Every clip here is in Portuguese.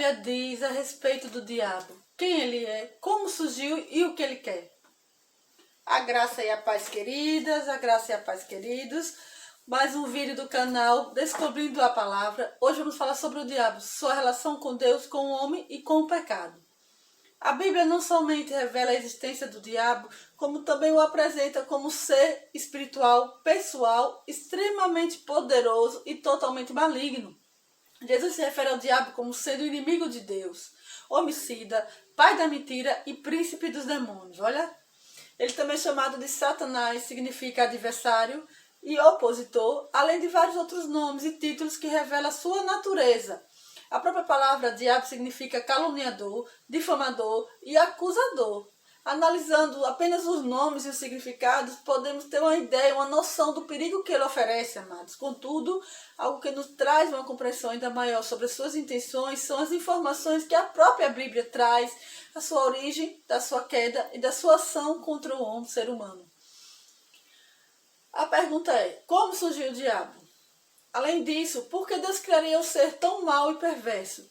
Bíblia diz a respeito do diabo? Quem ele é, como surgiu e o que ele quer? A graça e a paz, queridas, a graça e a paz, queridos. Mais um vídeo do canal Descobrindo a Palavra. Hoje vamos falar sobre o diabo, sua relação com Deus, com o homem e com o pecado. A Bíblia não somente revela a existência do diabo, como também o apresenta como ser espiritual, pessoal, extremamente poderoso e totalmente maligno. Jesus se refere ao diabo como sendo inimigo de Deus, homicida, pai da mentira e príncipe dos demônios. Olha, ele também é chamado de Satanás, significa adversário e opositor, além de vários outros nomes e títulos que revelam a sua natureza. A própria palavra diabo significa caluniador, difamador e acusador. Analisando apenas os nomes e os significados, podemos ter uma ideia, uma noção do perigo que ele oferece, amados. Contudo, algo que nos traz uma compreensão ainda maior sobre as suas intenções são as informações que a própria Bíblia traz, a sua origem, da sua queda e da sua ação contra o homem, ser humano. A pergunta é, como surgiu o diabo? Além disso, por que Deus criaria um ser tão mau e perverso?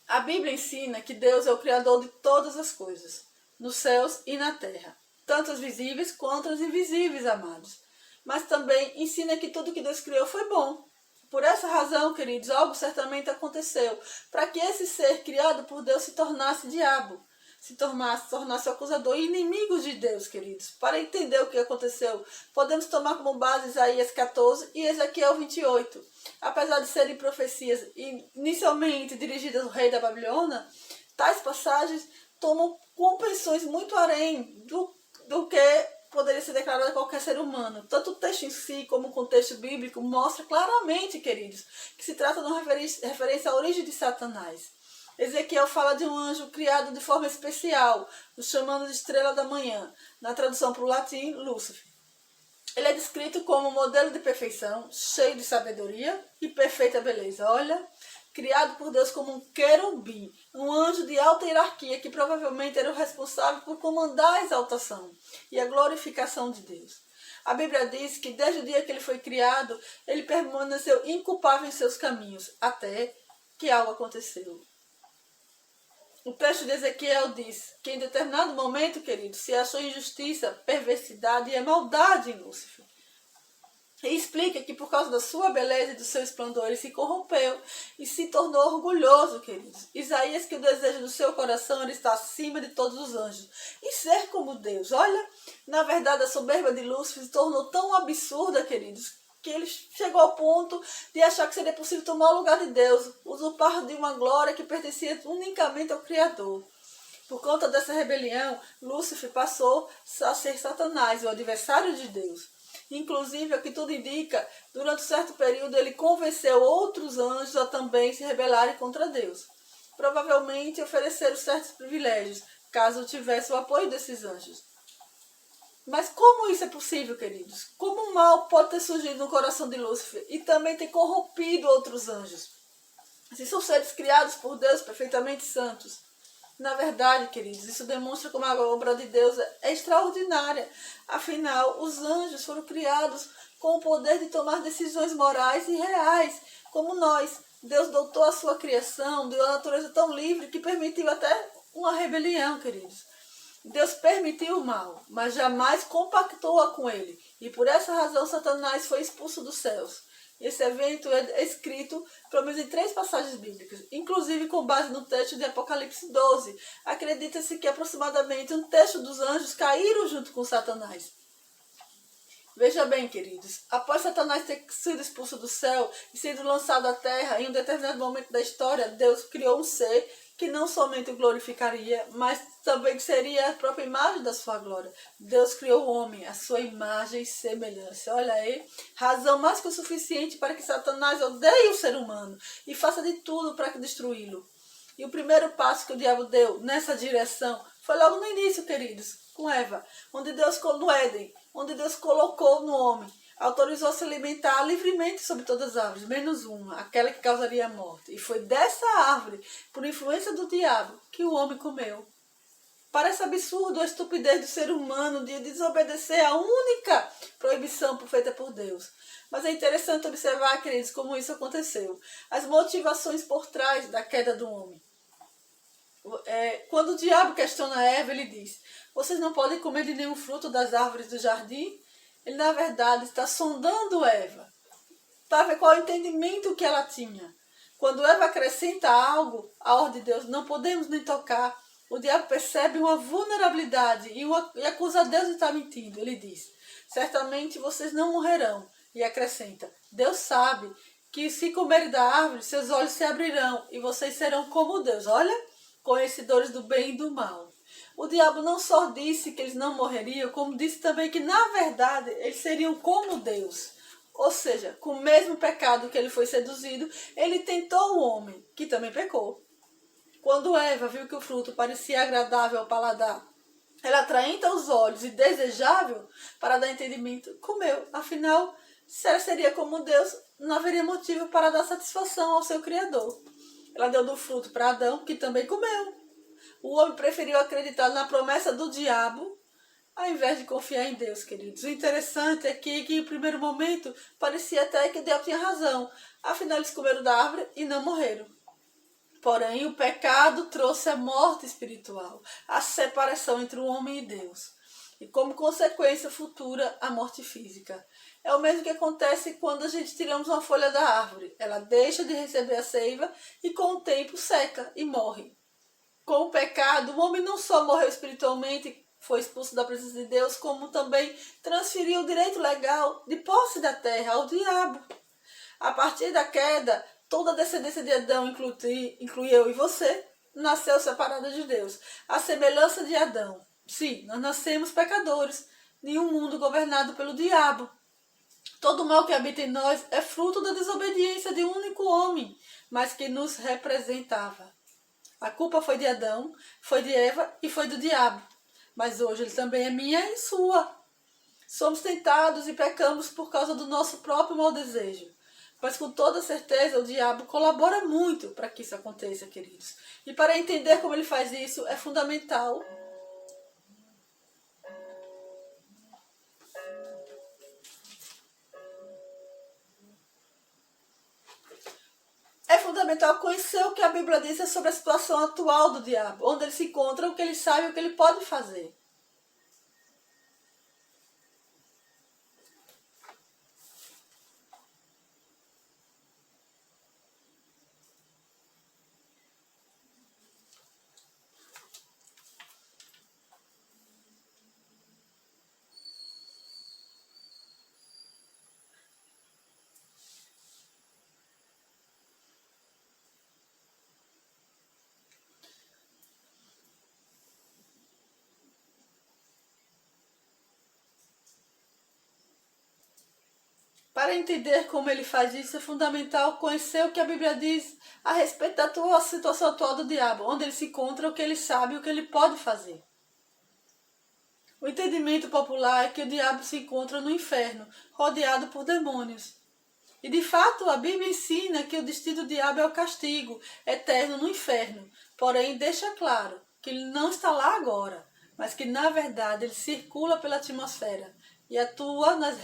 A Bíblia ensina que Deus é o Criador de todas as coisas, nos céus e na terra, tanto as visíveis quanto as invisíveis, amados. Mas também ensina que tudo que Deus criou foi bom. Por essa razão, queridos, algo certamente aconteceu, para que esse ser criado por Deus se tornasse diabo, se tornasse acusador e inimigo de Deus, queridos. Para entender o que aconteceu, podemos tomar como base Isaías 14 e Ezequiel 28. Apesar de serem profecias inicialmente dirigidas ao rei da Babilônia, tais passagens tomam compreensões muito além do que poderia ser declarado a qualquer ser humano. Tanto o texto em si como o contexto bíblico mostra claramente, queridos, que se trata de uma referência à origem de Satanás. Ezequiel fala de um anjo criado de forma especial, o chamando de estrela da manhã, na tradução para o latim, Lúcifer. Ele é descrito como um modelo de perfeição, cheio de sabedoria e perfeita beleza. Olha, criado por Deus como um querubim, um anjo de alta hierarquia que provavelmente era o responsável por comandar a exaltação e a glorificação de Deus. A Bíblia diz que desde o dia que ele foi criado, ele permaneceu inculpável em seus caminhos, até que algo aconteceu. O texto de Ezequiel diz que em determinado momento, querido, se achou injustiça, perversidade e maldade em Lúcifer. E explica que por causa da sua beleza e do seu esplendor ele se corrompeu e se tornou orgulhoso, queridos. Isaías que o desejo do seu coração era estar acima de todos os anjos e ser como Deus. Olha, na verdade a soberba de Lúcifer se tornou tão absurda, queridos, que ele chegou ao ponto de achar que seria possível tomar o lugar de Deus, usurpar de uma glória que pertencia unicamente ao Criador. Por conta dessa rebelião, Lúcifer passou a ser Satanás, o adversário de Deus. Inclusive, o que tudo indica, durante um certo período ele convenceu outros anjos a também se rebelarem contra Deus. Provavelmente ofereceram certos privilégios, caso tivesse o apoio desses anjos. Mas como isso é possível, queridos? Como o mal pode ter surgido no coração de Lúcifer e também ter corrompido outros anjos? Se são seres criados por Deus perfeitamente santos. Na verdade, queridos, isso demonstra como a obra de Deus é extraordinária. Afinal, os anjos foram criados com o poder de tomar decisões morais e reais, como nós. Deus dotou a sua criação de uma natureza tão livre que permitiu até uma rebelião, queridos. Deus permitiu o mal, mas jamais compactou-a com ele. E por essa razão Satanás foi expulso dos céus. Esse evento é escrito pelo menos em 3 passagens bíblicas, inclusive com base no texto de Apocalipse 12. Acredita-se que aproximadamente um terço dos anjos caíram junto com Satanás. Veja bem, queridos, após Satanás ter sido expulso do céu e sido lançado à terra, em um determinado momento da história, Deus criou um ser que não somente o glorificaria, mas também seria a própria imagem da sua glória. Deus criou o homem, a sua imagem e semelhança. Olha aí, razão mais que o suficiente para que Satanás odeie o ser humano e faça de tudo para destruí-lo. E o primeiro passo que o diabo deu nessa direção foi logo no início, queridos, com Eva, no Éden, onde Deus colocou no homem. Autorizou a se alimentar livremente sobre todas as árvores, menos uma, aquela que causaria a morte. E foi dessa árvore, por influência do diabo, que o homem comeu. Parece absurdo a estupidez do ser humano de desobedecer a única proibição feita por Deus. Mas é interessante observar, queridos, como isso aconteceu. As motivações por trás da queda do homem. Quando o diabo questiona Eva, ele diz: vocês não podem comer de nenhum fruto das árvores do jardim? Ele, na verdade, está sondando Eva para ver qual é o entendimento que ela tinha. Quando Eva acrescenta algo à ordem de Deus, não podemos nem tocar. O diabo percebe uma vulnerabilidade e acusa Deus de estar mentindo. Ele diz: certamente vocês não morrerão. E acrescenta: Deus sabe que se comerem da árvore, seus olhos se abrirão e vocês serão como Deus. Olha, conhecedores do bem e do mal. O diabo não só disse que eles não morreriam, como disse também que, na verdade, eles seriam como Deus. Ou seja, com o mesmo pecado que ele foi seduzido, ele tentou o homem, que também pecou. Quando Eva viu que o fruto parecia agradável ao paladar, ela atraente aos olhos e desejável para dar entendimento, comeu. Afinal, se ela seria como Deus, não haveria motivo para dar satisfação ao seu Criador. Ela deu do fruto para Adão, que também comeu. O homem preferiu acreditar na promessa do diabo ao invés de confiar em Deus, queridos. O interessante é que em primeiro momento parecia até que Deus tinha razão. Afinal, eles comeram da árvore e não morreram. Porém, o pecado trouxe a morte espiritual, a separação entre o homem e Deus. E como consequência futura, a morte física. É o mesmo que acontece quando a gente tiramos uma folha da árvore. Ela deixa de receber a seiva e com o tempo seca e morre. Com o pecado, o homem não só morreu espiritualmente, foi expulso da presença de Deus, como também transferiu o direito legal de posse da terra ao diabo. A partir da queda, toda a descendência de Adão, inclui eu e você, nasceu separada de Deus. A semelhança de Adão. Sim, nós nascemos pecadores, em um mundo governado pelo diabo. Todo o mal que habita em nós é fruto da desobediência de um único homem, mas que nos representava. A culpa foi de Adão, foi de Eva e foi do diabo. Mas hoje ele também é minha e sua. Somos tentados e pecamos por causa do nosso próprio mau desejo. Mas com toda certeza o diabo colabora muito para que isso aconteça, queridos. E para entender como ele faz isso é fundamental conhecer o que a Bíblia diz sobre a situação atual do diabo, onde ele se encontra, o que ele sabe e o que ele pode fazer. Para entender como ele faz isso, é fundamental conhecer o que a Bíblia diz a respeito da situação atual do diabo, onde ele se encontra, o que ele sabe e o que ele pode fazer. O entendimento popular é que o diabo se encontra no inferno, rodeado por demônios. E de fato a Bíblia ensina que o destino do diabo é o castigo eterno no inferno, porém deixa claro que ele não está lá agora, mas que na verdade ele circula pela atmosfera e atua nas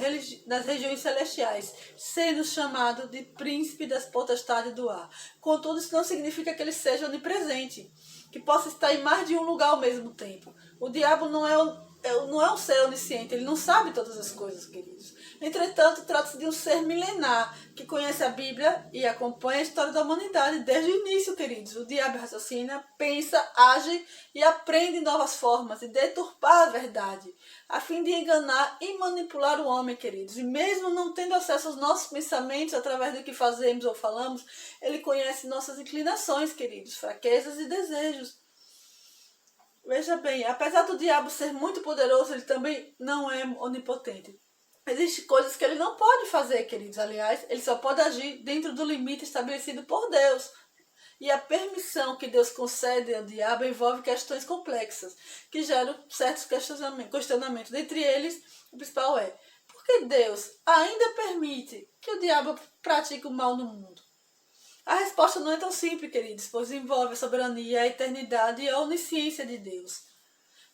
regiões celestiais, sendo chamado de príncipe das potestades do ar. Contudo, isso não significa que ele seja onipresente, que possa estar em mais de um lugar ao mesmo tempo. O diabo não é um ser onisciente, ele não sabe todas as coisas, queridos. Entretanto, trata-se de um ser milenar que conhece a Bíblia e acompanha a história da humanidade desde o início, queridos. O diabo raciocina, pensa, age e aprende novas formas de deturpar a verdade, a fim de enganar e manipular o homem, queridos. E mesmo não tendo acesso aos nossos pensamentos através do que fazemos ou falamos, ele conhece nossas inclinações, queridos, fraquezas e desejos. Veja bem, apesar do diabo ser muito poderoso, ele também não é onipotente. Existem coisas que ele não pode fazer, queridos. Aliás, ele só pode agir dentro do limite estabelecido por Deus. E a permissão que Deus concede ao diabo envolve questões complexas, que geram certos questionamentos. Dentre eles, o principal é: por que Deus ainda permite que o diabo pratique o mal no mundo? A resposta não é tão simples, queridos, pois envolve a soberania, a eternidade e a onisciência de Deus.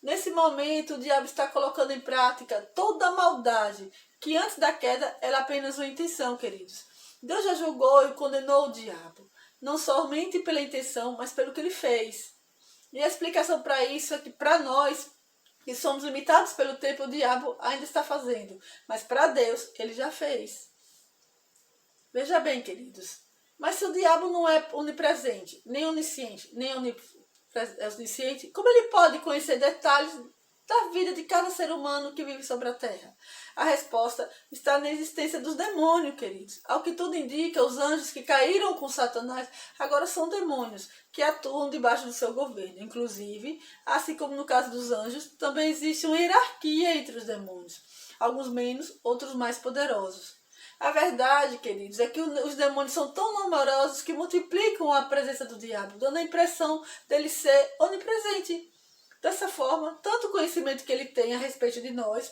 Nesse momento, o diabo está colocando em prática toda a maldade, que antes da queda era apenas uma intenção, queridos. Deus já julgou e condenou o diabo, não somente pela intenção, mas pelo que ele fez. E a explicação para isso é que para nós, que somos limitados pelo tempo, o diabo ainda está fazendo. Mas para Deus, ele já fez. Veja bem, queridos. Mas se o diabo não é onipresente, nem onisciente, nem onisciente, como ele pode conhecer detalhes da vida de cada ser humano que vive sobre a terra? A resposta está na existência dos demônios, queridos. Ao que tudo indica, os anjos que caíram com Satanás agora são demônios que atuam debaixo do seu governo. Inclusive, assim como no caso dos anjos, também existe uma hierarquia entre os demônios. Alguns menos, outros mais poderosos. A verdade, queridos, é que os demônios são tão numerosos que multiplicam a presença do diabo, dando a impressão dele ser onipresente. Dessa forma, tanto o conhecimento que ele tem a respeito de nós,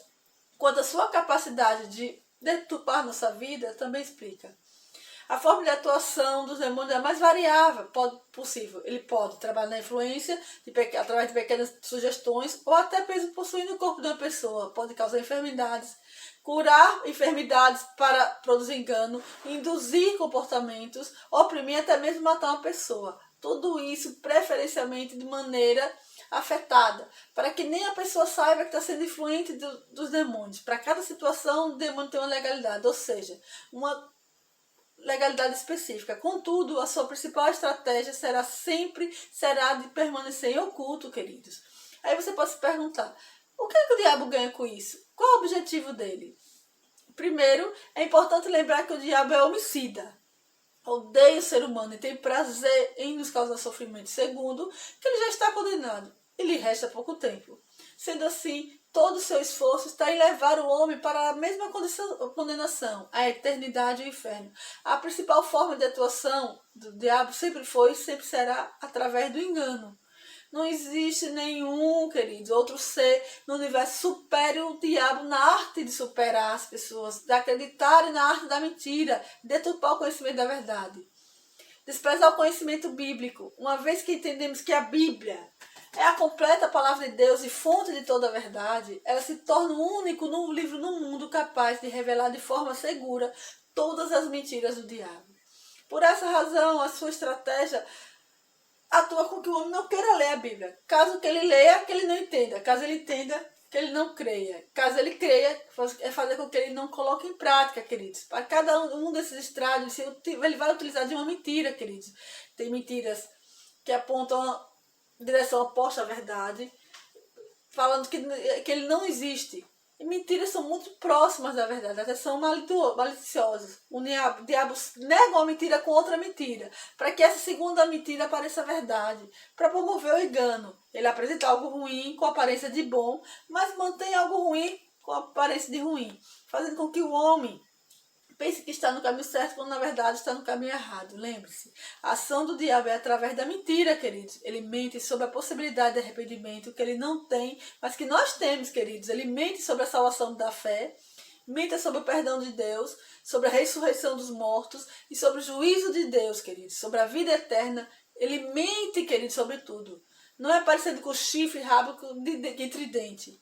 quanto a sua capacidade de deturpar nossa vida, também explica. A forma de atuação dos demônios é a mais variável possível. Ele pode trabalhar na influência, através de pequenas sugestões, ou até mesmo possuindo o corpo de uma pessoa. Pode causar enfermidades, curar enfermidades para produzir engano, induzir comportamentos, oprimir, até mesmo matar uma pessoa. Tudo isso preferencialmente de maneira afetada, para que nem a pessoa saiba que está sendo influente dos demônios. Para cada situação, o demônio tem uma legalidade, ou seja, uma legalidade específica. Contudo, a sua principal estratégia será de permanecer em oculto, queridos. Aí você pode se perguntar, o que é que o diabo ganha com isso? Qual é o objetivo dele? Primeiro, é importante lembrar que o diabo é homicida. Odeia o ser humano e tem prazer em nos causar sofrimento. Segundo, que ele já está condenado e lhe resta pouco tempo. Sendo assim, todo o seu esforço está em levar o homem para a mesma condenação, a eternidade e o inferno. A principal forma de atuação do diabo sempre foi e sempre será através do engano. Não existe nenhum, queridos, outro ser no universo supere o diabo na arte de superar as pessoas, de acreditarem na arte da mentira, de deturpar o conhecimento da verdade. Desprezar o conhecimento bíblico, uma vez que entendemos que a Bíblia é a completa palavra de Deus e fonte de toda a verdade, ela se torna o único livro no mundo capaz de revelar de forma segura todas as mentiras do diabo. Por essa razão, a sua estratégia atua com que o homem não queira ler a Bíblia. Caso que ele leia, que ele não entenda. Caso ele entenda, que ele não creia. Caso ele creia, é fazer com que ele não coloque em prática, queridos. Para cada um desses estrados, ele vai utilizar de uma mentira, queridos. Tem mentiras que apontam a direção oposta à verdade, falando que ele não existe. E mentiras são muito próximas da verdade, até são maliciosas. O diabo nega uma mentira com outra mentira, para que essa segunda mentira pareça verdade, para promover o engano. Ele apresenta algo ruim com aparência de bom, mas mantém algo ruim com aparência de ruim, fazendo com que o homem pense que está no caminho certo, quando na verdade está no caminho errado. Lembre-se, a ação do diabo é através da mentira, queridos. Ele mente sobre a possibilidade de arrependimento que ele não tem, mas que nós temos, queridos. Ele mente sobre a salvação da fé, mente sobre o perdão de Deus, sobre a ressurreição dos mortos e sobre o juízo de Deus, queridos, sobre a vida eterna. Ele mente, queridos, sobre tudo. Não é parecendo com chifre, rabo e tridente.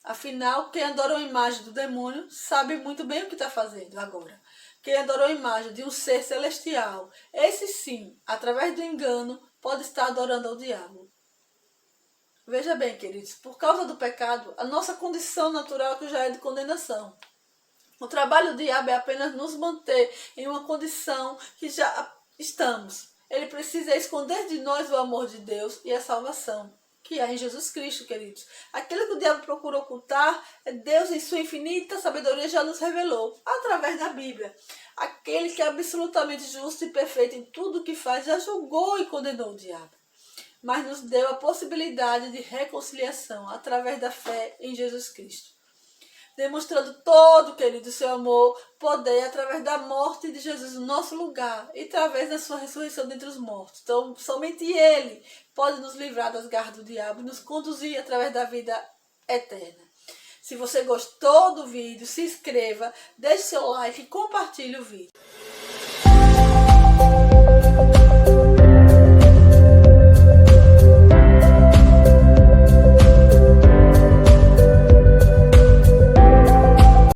Afinal, quem adora a imagem do demônio sabe muito bem o que está fazendo agora. Quem adora a imagem de um ser celestial, esse sim, através do engano, pode estar adorando ao diabo. Veja bem, queridos, por causa do pecado, a nossa condição natural já é de condenação. O trabalho do diabo é apenas nos manter em uma condição que já estamos. Ele precisa esconder de nós o amor de Deus e a salvação, que é em Jesus Cristo, queridos. Aquilo que o diabo procura ocultar, Deus, em sua infinita sabedoria, já nos revelou, através da Bíblia. Aquele que é absolutamente justo e perfeito em tudo o que faz, já julgou e condenou o diabo. Mas nos deu a possibilidade de reconciliação, através da fé em Jesus Cristo. Demonstrando todo, querido, seu amor, poder, através da morte de Jesus no nosso lugar e através da sua ressurreição dentre os mortos. Então, somente Ele pode nos livrar das garras do diabo e nos conduzir através da vida eterna. Se você gostou do vídeo, se inscreva, deixe seu like e compartilhe o vídeo.